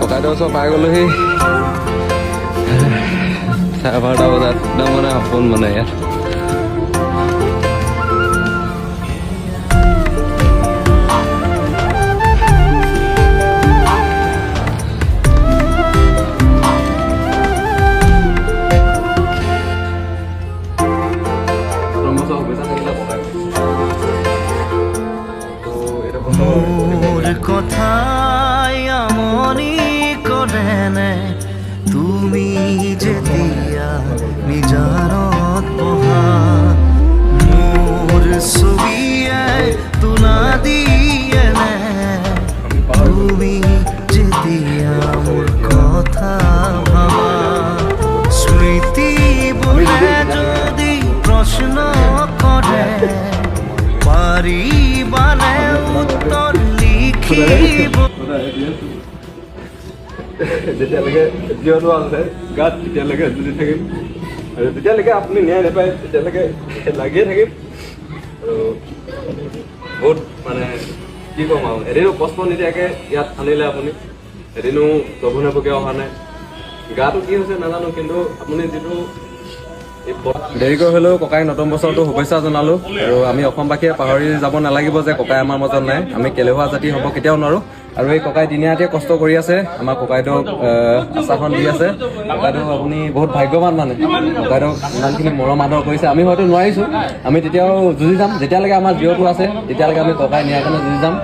ককাইদেউ ওচৰ পাই গ'লোহি 11:30 বজাত একদম মানে সপোন মানে ইয়াত কথাই আমনি কৰে নে তুমি যেতিয়া নিজানত পঢ়া মোৰ ছবিয়ে তোলা দিয়ে নে তুমি যেতিয়া মোৰ কথা ভাবা স্মৃতি বোলে যদি প্ৰশ্ন কৰে পাৰিবানে উত্তৰ যেতিয়ালৈকে জীয়টো আছে গাত তেতিয়ালৈকে যদি থাকিম আৰু যেতিয়ালৈকে আপুনি ন্যায় নাপায় তেতিয়ালৈকে লাগিয়ে থাকিম আৰু বহুত মানে কি ক'ম আৰু এদিনো কষ্ট নিদিয়াকৈ ইয়াত আনিলে আপুনি এদিনো লঘোণাবকে অহা নাই গাটো কি হৈছে নাজানো কিন্তু আপুনি যিটো দেৰিকৈ হ'লেও ককাইক নতুন বছৰটো শুভেচ্ছা জনালোঁ আৰু আমি অসমবাসীয়ে পাহৰি যাব নালাগিব যে ককাই আমাৰ মাজত নাই আমি কেলেহুৱা জাতি হ'ব কেতিয়াও নোৱাৰোঁ আৰু এই ককাই দিনে ৰাতিয়ে কষ্ট কৰি আছে আমাৰ ককাইদেউক আশাখন দি আছে ককাইদেউ আপুনি বহুত ভাগ্যৱান মানে ককাইদেউক ইমানখিনি মৰম আদৰ কৰিছে আমি হয়তো নোৱাৰিছোঁ আমি তেতিয়াও যুঁজি যাম যেতিয়ালৈকে আমাৰ জীয়টো আছে তেতিয়ালৈকে আমি ককাই নিয়াৰ কাৰণে যুঁজি যাম।